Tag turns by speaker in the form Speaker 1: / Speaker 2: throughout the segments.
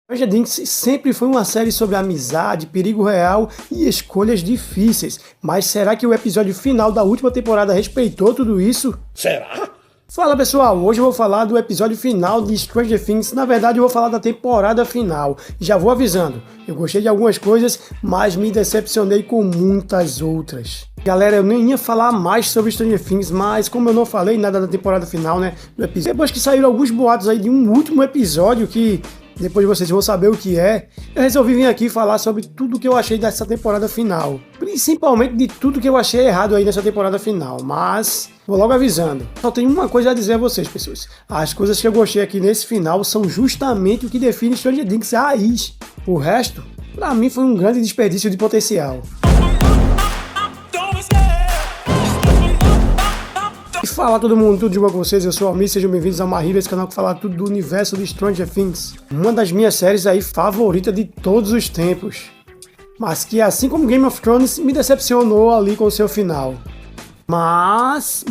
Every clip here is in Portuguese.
Speaker 1: Stranger Things sempre foi uma série sobre amizade, perigo real e escolhas difíceis. Mas será que o episódio final da última temporada respeitou tudo isso?
Speaker 2: Será?
Speaker 1: Fala pessoal, hoje eu vou falar do episódio final de Stranger Things. Na verdade eu vou falar da temporada final. Já vou avisando, eu gostei de algumas coisas, mas me decepcionei com muitas outras. Galera, eu nem ia falar mais sobre Stranger Things, mas como eu não falei nada da temporada final, né? Depois que saíram alguns boatos aí de um último episódio que depois vocês vão saber o que é, eu resolvi vir aqui falar sobre tudo que eu achei dessa temporada final. Principalmente de tudo que eu achei errado aí nessa temporada final, mas vou logo avisando. Só tenho uma coisa a dizer a vocês, pessoas. As coisas que eu gostei aqui nesse final são justamente o que define Stranger Things raiz. O resto, pra mim, foi um grande desperdício de potencial. Fala todo mundo, tudo de boa com vocês? Eu sou o Almir, sejam bem-vindos ao Marrilha, esse canal que fala tudo do universo de Stranger Things. Uma das minhas séries aí favorita de todos os tempos. Mas que, assim como Game of Thrones, me decepcionou ali com o seu final. Mas,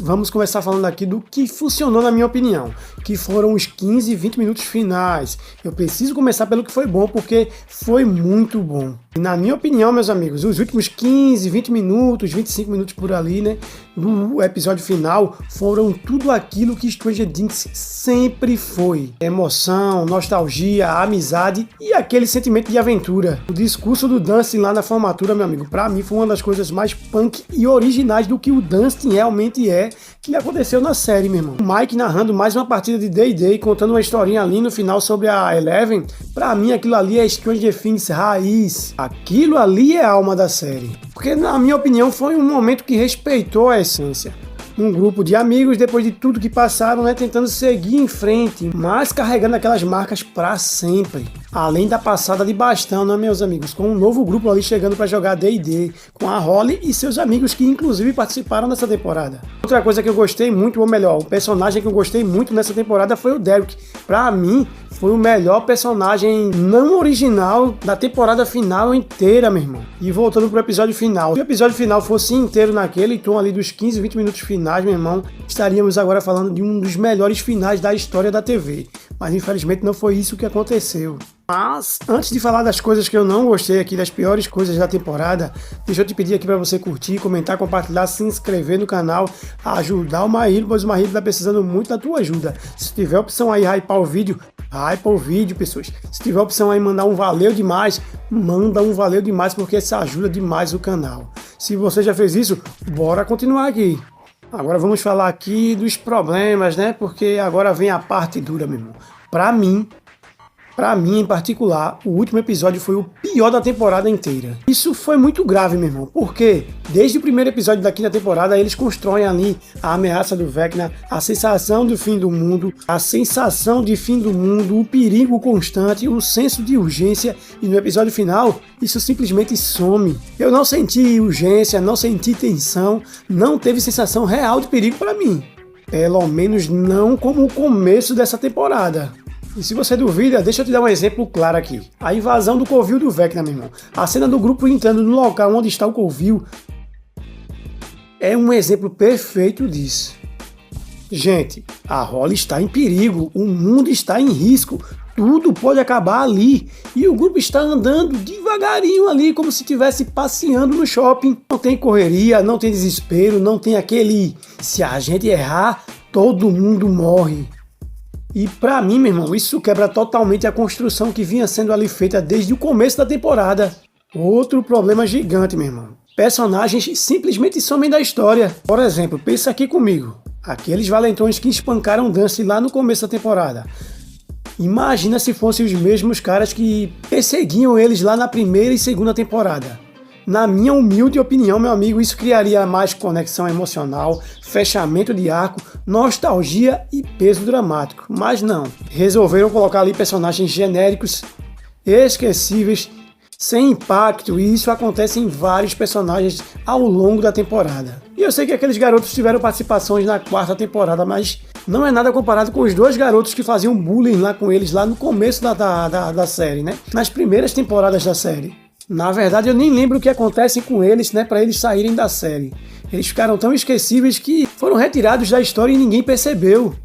Speaker 1: vamos começar falando aqui do que funcionou na minha opinião, que foram os 15 e 20 minutos finais. Eu preciso começar pelo que foi bom, porque foi muito bom. E na minha opinião, meus amigos, os últimos 15, 20 minutos, 25 minutos por ali, né, do episódio final, foram tudo aquilo que Stranger Things sempre foi. Emoção, nostalgia, amizade e aquele sentimento de aventura. O discurso do Dustin lá na formatura, meu amigo, pra mim foi uma das coisas mais punk e originais do que o Dustin realmente é, que aconteceu na série, meu irmão. O Mike narrando mais uma partida de Day, contando uma historinha ali no final sobre a Eleven, pra mim aquilo ali é Stranger Things raiz. Aquilo ali é a alma da série. Porque, na minha opinião, foi um momento que respeitou a essência. Um grupo de amigos, depois de tudo que passaram, né, tentando seguir em frente, mas carregando aquelas marcas pra sempre. Além da passada de bastão, né, meus amigos? Com um novo grupo ali chegando pra jogar D&D, com a Holly e seus amigos que inclusive participaram dessa temporada. Outra coisa que eu gostei muito, ou melhor, o personagem que eu gostei muito nessa temporada foi o Derek. Pra mim, foi o melhor personagem não original da temporada final inteira, meu irmão. E voltando pro episódio final. Se o episódio final fosse inteiro naquele tom ali dos 15, 20 minutos finais, meu irmão, estaríamos agora falando de um dos melhores finais da história da TV. Mas infelizmente não foi isso que aconteceu. Mas, antes de falar das coisas que eu não gostei aqui, das piores coisas da temporada, deixa eu te pedir aqui para você curtir, comentar, compartilhar, se inscrever no canal, ajudar o Marrilho, pois o Marrilho tá precisando muito da tua ajuda. Se tiver opção aí, hypar o vídeo, pessoas. Se tiver opção aí, mandar um valeu demais, manda um valeu demais, porque isso ajuda demais o canal. Se você já fez isso, bora continuar aqui. Agora vamos falar aqui dos problemas, né? Porque agora vem a parte dura, meu irmão. Pra mim, em particular, o último episódio foi o pior da temporada inteira. Isso foi muito grave, meu irmão, porque desde o primeiro episódio da quinta temporada, eles constroem ali a ameaça do Vecna, a sensação do fim do mundo, o perigo constante, o senso de urgência, e no episódio final, isso simplesmente some. Eu não senti urgência, não senti tensão, não teve sensação real de perigo para mim. Pelo menos não como o começo dessa temporada. E se você duvida, deixa eu te dar um exemplo claro aqui. A invasão do covil do Vecna, meu irmão. A cena do grupo entrando no local onde está o covil é um exemplo perfeito disso. Gente, a Holly está em perigo, o mundo está em risco, tudo pode acabar ali. E o grupo está andando devagarinho ali, como se estivesse passeando no shopping. Não tem correria, não tem desespero, não tem aquele se a gente errar, todo mundo morre. E pra mim, meu irmão, isso quebra totalmente a construção que vinha sendo ali feita desde o começo da temporada. Outro problema gigante, meu irmão. Personagens simplesmente somem da história. Por exemplo, pensa aqui comigo. Aqueles valentões que espancaram Dustin lá no começo da temporada. Imagina se fossem os mesmos caras que perseguiam eles lá na primeira e segunda temporada. Na minha humilde opinião, meu amigo, isso criaria mais conexão emocional, fechamento de arco, nostalgia e peso dramático. Mas não, resolveram colocar ali personagens genéricos, esquecíveis, sem impacto, e isso acontece em vários personagens ao longo da temporada. E eu sei que aqueles garotos tiveram participações na quarta temporada, mas não é nada comparado com os dois garotos que faziam bullying lá com eles lá no começo da série, né? Nas primeiras temporadas da série. Na verdade, eu nem lembro o que acontece com eles, né, para eles saírem da série. Eles ficaram tão esquecíveis que foram retirados da história e ninguém percebeu.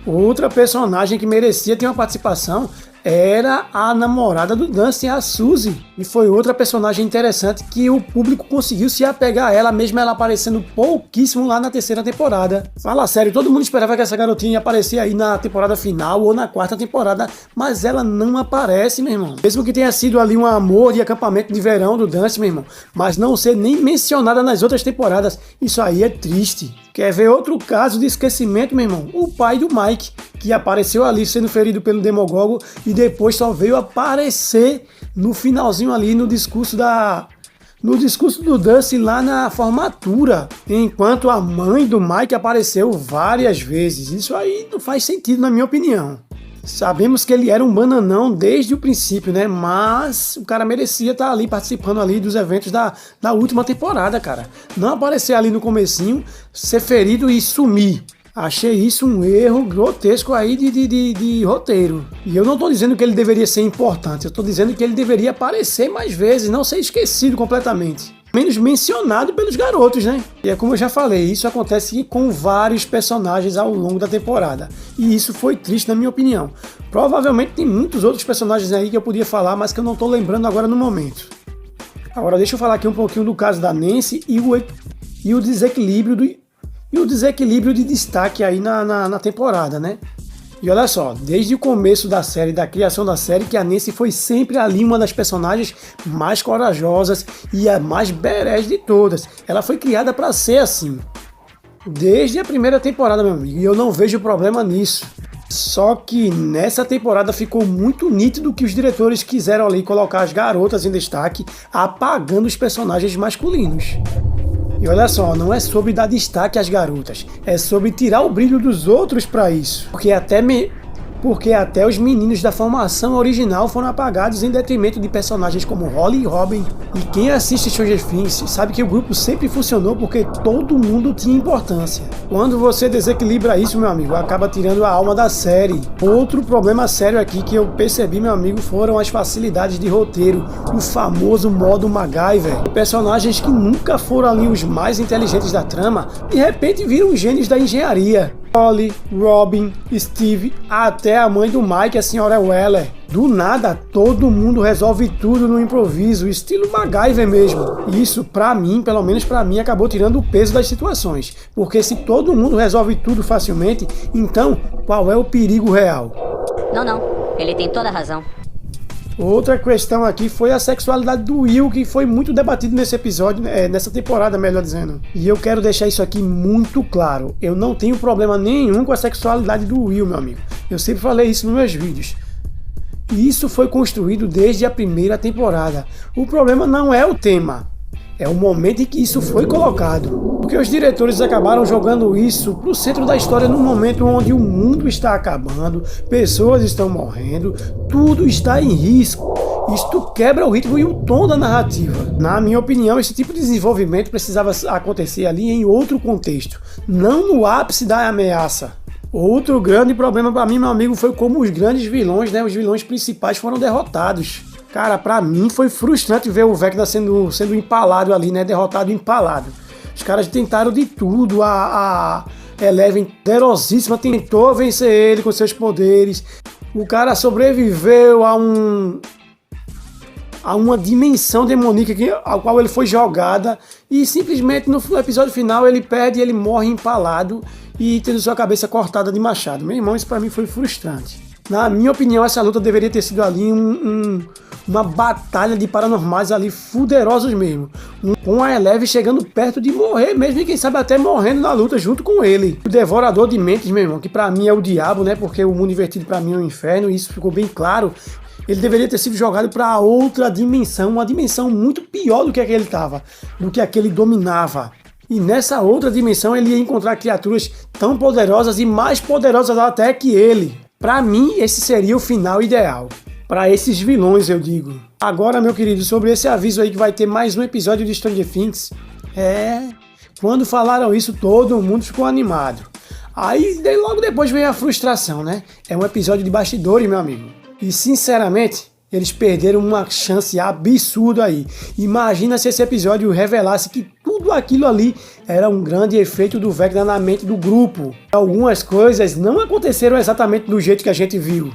Speaker 1: Outra personagem que merecia ter uma participação era a namorada do Dustin, a Suzy. E foi outra personagem interessante que o público conseguiu se apegar a ela, mesmo ela aparecendo pouquíssimo lá na terceira temporada. Fala sério, todo mundo esperava que essa garotinha ia aparecer aí na temporada final ou na quarta temporada, mas ela não aparece, meu irmão. Mesmo que tenha sido ali um amor de acampamento de verão do Dustin, meu irmão, mas não ser nem mencionada nas outras temporadas, isso aí é triste. Quer ver outro caso de esquecimento, meu irmão? O pai do Mike, que apareceu ali sendo ferido pelo Demogorgon e depois só veio aparecer no finalzinho ali no discurso do Dustin lá na formatura, enquanto a mãe do Mike apareceu várias vezes. Isso aí não faz sentido, na minha opinião. Sabemos que ele era um bananão desde o princípio, né? Mas o cara merecia estar ali participando ali dos eventos da última temporada, cara. Não aparecer ali no comecinho, ser ferido e sumir. Achei isso um erro grotesco aí de roteiro. E eu não tô dizendo que ele deveria ser importante, eu tô dizendo que ele deveria aparecer mais vezes, não ser esquecido completamente. Menos mencionado pelos garotos, né? E é como eu já falei, isso acontece com vários personagens ao longo da temporada. E isso foi triste, na minha opinião. Provavelmente tem muitos outros personagens aí que eu podia falar, mas que eu não tô lembrando agora no momento. Agora deixa eu falar aqui um pouquinho do caso da Nancy e o desequilíbrio de destaque aí na temporada, né? E olha só, desde o começo da série, da criação da série, que a Nancy foi sempre ali uma das personagens mais corajosas e a mais badass de todas. Ela foi criada para ser assim. Desde a primeira temporada, meu amigo, e eu não vejo problema nisso. Só que nessa temporada ficou muito nítido que os diretores quiseram ali colocar as garotas em destaque, apagando os personagens masculinos. E olha só, não é sobre dar destaque às garotas, é sobre tirar o brilho dos outros para isso. Porque até os meninos da formação original foram apagados em detrimento de personagens como Holly e Robin. E quem assiste Stranger Things sabe que o grupo sempre funcionou porque todo mundo tinha importância. Quando você desequilibra isso, meu amigo, acaba tirando a alma da série. Outro problema sério aqui que eu percebi, meu amigo, foram as facilidades de roteiro, o famoso modo MacGyver. Personagens que nunca foram ali os mais inteligentes da trama, de repente viram gênios da engenharia. Holly, Robin, Steve, até a mãe do Mike, a senhora Weller. Do nada, todo mundo resolve tudo no improviso, estilo MacGyver mesmo. Isso, pra mim, pelo menos pra mim, acabou tirando o peso das situações. Porque se todo mundo resolve tudo facilmente, então qual é o perigo real?
Speaker 2: Não, ele tem toda a razão.
Speaker 1: Outra questão aqui foi a sexualidade do Will, que foi muito debatido nesse episódio, nessa temporada, melhor dizendo. E eu quero deixar isso aqui muito claro. Eu não tenho problema nenhum com a sexualidade do Will, meu amigo. Eu sempre falei isso nos meus vídeos. E isso foi construído desde a primeira temporada. O problema não é o tema, é o momento em que isso foi colocado. Porque os diretores acabaram jogando isso pro centro da história num momento onde o mundo está acabando, pessoas estão morrendo, tudo está em risco. Isto quebra o ritmo e o tom da narrativa. Na minha opinião, esse tipo de desenvolvimento precisava acontecer ali em outro contexto, não no ápice da ameaça. Outro grande problema para mim, meu amigo, foi como os grandes vilões, né, os vilões principais foram derrotados. Cara, pra mim foi frustrante ver o Vecna sendo empalado ali, né? Derrotado e empalado. Os caras tentaram de tudo, a Eleven, poderosíssima, tentou vencer ele com seus poderes. O cara sobreviveu a uma dimensão demoníaca ao qual ele foi jogada e simplesmente no episódio final ele perde e ele morre empalado e tendo sua cabeça cortada de machado. Meu irmão, isso pra mim foi frustrante. Na minha opinião, essa luta deveria ter sido ali uma batalha de paranormais ali fuderosos mesmo. Com a Eleven chegando perto de morrer mesmo e quem sabe até morrendo na luta junto com ele. O Devorador de Mentes, meu irmão, que pra mim é o diabo, né? Porque o mundo invertido pra mim é o inferno e isso ficou bem claro. Ele deveria ter sido jogado para outra dimensão, uma dimensão muito pior do que aquele estava, do que aquele dominava. E nessa outra dimensão ele ia encontrar criaturas tão poderosas e mais poderosas até que ele. Pra mim, esse seria o final ideal. Pra esses vilões, eu digo. Agora, meu querido, sobre esse aviso aí que vai ter mais um episódio de Stranger Things. Quando falaram isso, todo mundo ficou animado. Aí, logo depois veio a frustração, né? É um episódio de bastidores, meu amigo. E, sinceramente, eles perderam uma chance absurda aí. Imagina se esse episódio revelasse que tudo aquilo ali era um grande efeito do Vecna na mente do grupo. Algumas coisas não aconteceram exatamente do jeito que a gente viu.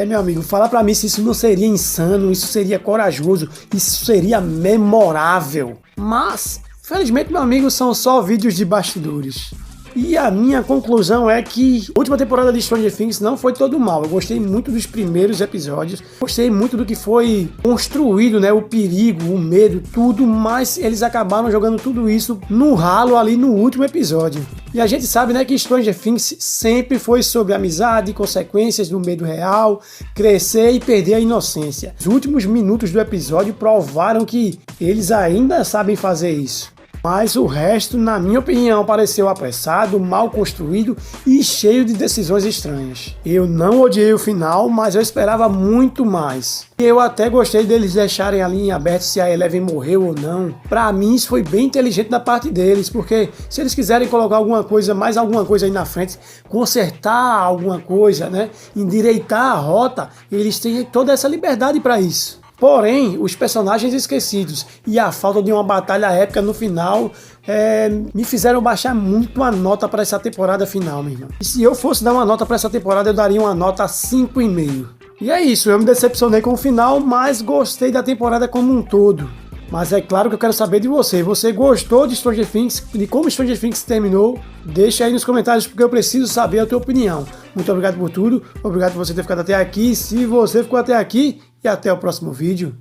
Speaker 1: Meu amigo, fala pra mim se isso não seria insano, isso seria corajoso, isso seria memorável. Mas, felizmente, meu amigo, são só vídeos de bastidores. E a minha conclusão é que a última temporada de Stranger Things não foi todo mal. Eu gostei muito dos primeiros episódios, gostei muito do que foi construído, né? O perigo, o medo, tudo, mas eles acabaram jogando tudo isso no ralo ali no último episódio. E a gente sabe, né, que Stranger Things sempre foi sobre amizade, consequências do medo real, crescer e perder a inocência. Os últimos minutos do episódio provaram que eles ainda sabem fazer isso. Mas o resto, na minha opinião, pareceu apressado, mal construído e cheio de decisões estranhas. Eu não odiei o final, mas eu esperava muito mais. Eu até gostei deles deixarem a linha aberta se a Eleven morreu ou não. Pra mim isso foi bem inteligente da parte deles, porque se eles quiserem colocar alguma coisa, mais alguma coisa aí na frente, consertar alguma coisa, né, endireitar a rota, eles têm toda essa liberdade para isso. Porém, os personagens esquecidos e a falta de uma batalha épica no final me fizeram baixar muito a nota para essa temporada final, meu irmão. E se eu fosse dar uma nota para essa temporada, eu daria uma nota 5,5. E é isso, eu me decepcionei com o final, mas gostei da temporada como um todo. Mas é claro que eu quero saber de você. Você gostou de Stranger Things, de como Stranger Things terminou? Deixa aí nos comentários porque eu preciso saber a tua opinião. Muito obrigado por tudo, obrigado por você ter ficado até aqui. Se você ficou até aqui, e até o próximo vídeo.